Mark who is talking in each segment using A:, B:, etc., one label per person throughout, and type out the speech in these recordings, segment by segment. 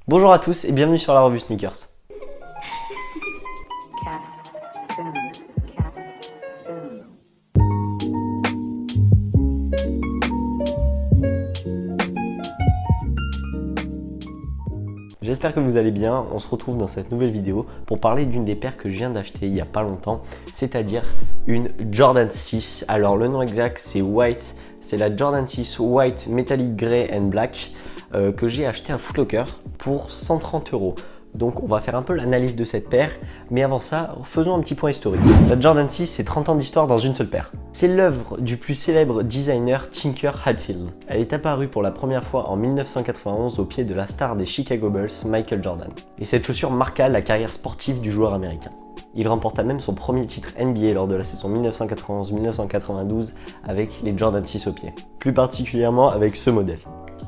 A: Bonjour à tous et bienvenue sur la revue Sneakers. J'espère que vous allez bien, on se retrouve dans cette nouvelle vidéo pour parler d'une des paires que je viens d'acheter il n'y a pas longtemps, c'est-à-dire une Jordan 6. Alors le nom exact c'est White, c'est la Jordan 6 White Metallic Grey and Black que j'ai acheté à Foot Locker pour 130 €. Donc on va faire un peu l'analyse de cette paire, mais avant ça, faisons un petit point historique. La Jordan 6, c'est 30 ans d'histoire dans une seule paire. C'est l'œuvre du plus célèbre designer Tinker Hatfield. Elle est apparue pour la première fois en 1991 au pied de la star des Chicago Bulls, Michael Jordan. Et cette chaussure marqua la carrière sportive du joueur américain. Il remporta même son premier titre NBA lors de la saison 1991-1992 avec les Jordan 6 au pied, plus particulièrement avec ce modèle.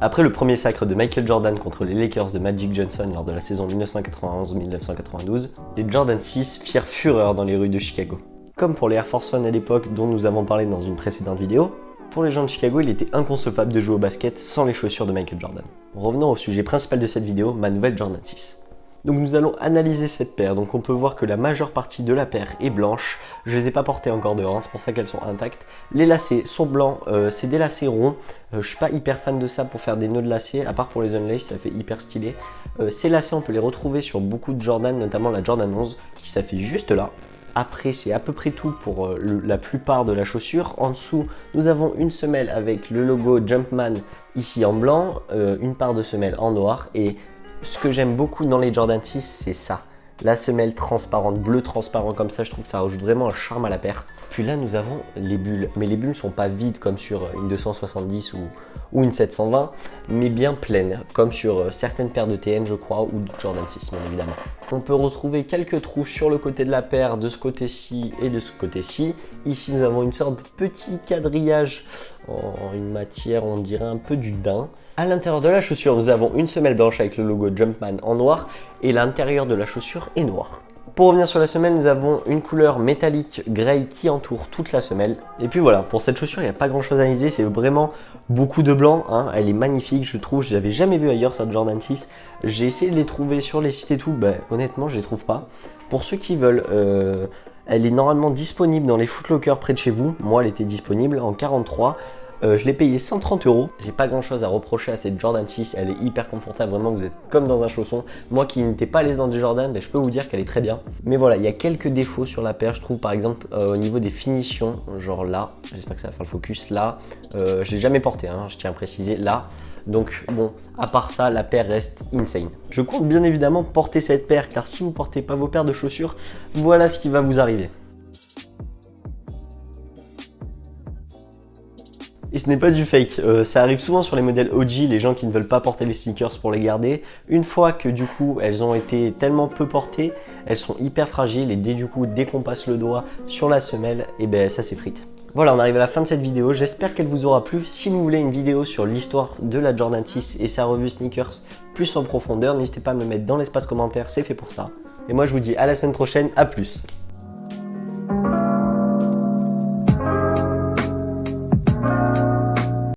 A: Après le premier sacre de Michael Jordan contre les Lakers de Magic Johnson lors de la saison 1991-1992, les Jordan 6 firent fureur dans les rues de Chicago. Comme pour les Air Force One à l'époque dont nous avons parlé dans une précédente vidéo, pour les gens de Chicago, il était inconcevable de jouer au basket sans les chaussures de Michael Jordan. Revenons au sujet principal de cette vidéo, ma nouvelle Jordan 6. Donc nous allons analyser cette paire, donc on peut voir que la majeure partie de la paire est blanche, je les ai pas portées encore dehors, hein, c'est pour ça qu'elles sont intactes. Les lacets sont blancs, c'est des lacets ronds, je suis pas hyper fan de ça pour faire des nœuds de lacets, à part pour les unlace, ça fait hyper stylé. Ces lacets on peut les retrouver sur beaucoup de Jordan, notamment la Jordan 11, qui s'affiche juste là. Après c'est à peu près tout pour la plupart de la chaussure. En dessous nous avons une semelle avec le logo Jumpman ici en blanc, une part de semelle en noir et ce que j'aime beaucoup dans les Jordan 6, c'est ça. La semelle transparente, bleu transparent comme ça, je trouve que ça rajoute vraiment un charme à la paire. Puis là, nous avons les bulles. Mais les bulles ne sont pas vides comme sur une 270 ou une 720, mais bien pleines, comme sur certaines paires de TN, je crois, ou de Jordan 6, bien évidemment. On peut retrouver quelques trous sur le côté de la paire, de ce côté-ci et de ce côté-ci. Ici, nous avons une sorte de petit quadrillage en une matière, on dirait un peu du daim. À l'intérieur de la chaussure, nous avons une semelle blanche avec le logo Jumpman en noir et l'intérieur de la chaussure est noir. Pour revenir sur la semelle, nous avons une couleur métallique grey qui entoure toute la semelle. Et puis voilà, pour cette chaussure, il n'y a pas grand chose à analyser, c'est vraiment beaucoup de blanc, hein. Elle est magnifique, je trouve, je l'avais jamais vue ailleurs cette Jordan 6. J'ai essayé de les trouver sur les sites et tout, honnêtement, je les trouve pas. Pour ceux qui veulent, elle est normalement disponible dans les Foot Locker près de chez vous. Moi, elle était disponible en 43. Je l'ai payé 130 €. J'ai pas grand chose à reprocher à cette Jordan 6, elle est hyper confortable, vraiment vous êtes comme dans un chausson. Moi qui n'étais pas à l'aise dans du Jordan, je peux vous dire qu'elle est très bien. Mais voilà, il y a quelques défauts sur la paire, je trouve par exemple au niveau des finitions, genre là, j'espère que ça va faire le focus, là, je l'ai jamais porté, hein, je tiens à préciser, là. Donc bon, à part ça, la paire reste insane. Je compte bien évidemment porter cette paire, car si vous portez pas vos paires de chaussures, voilà ce qui va vous arriver. Et ce n'est pas du fake, ça arrive souvent sur les modèles OG, les gens qui ne veulent pas porter les sneakers pour les garder. Une fois que du coup elles ont été tellement peu portées, elles sont hyper fragiles et dès qu'on passe le doigt sur la semelle, et ça s'effrite. Voilà, on arrive à la fin de cette vidéo, j'espère qu'elle vous aura plu. Si vous voulez une vidéo sur l'histoire de la Jordan 6 et sa revue Sneakers plus en profondeur, n'hésitez pas à me le mettre dans l'espace commentaire, c'est fait pour ça. Et moi je vous dis à la semaine prochaine, à plus.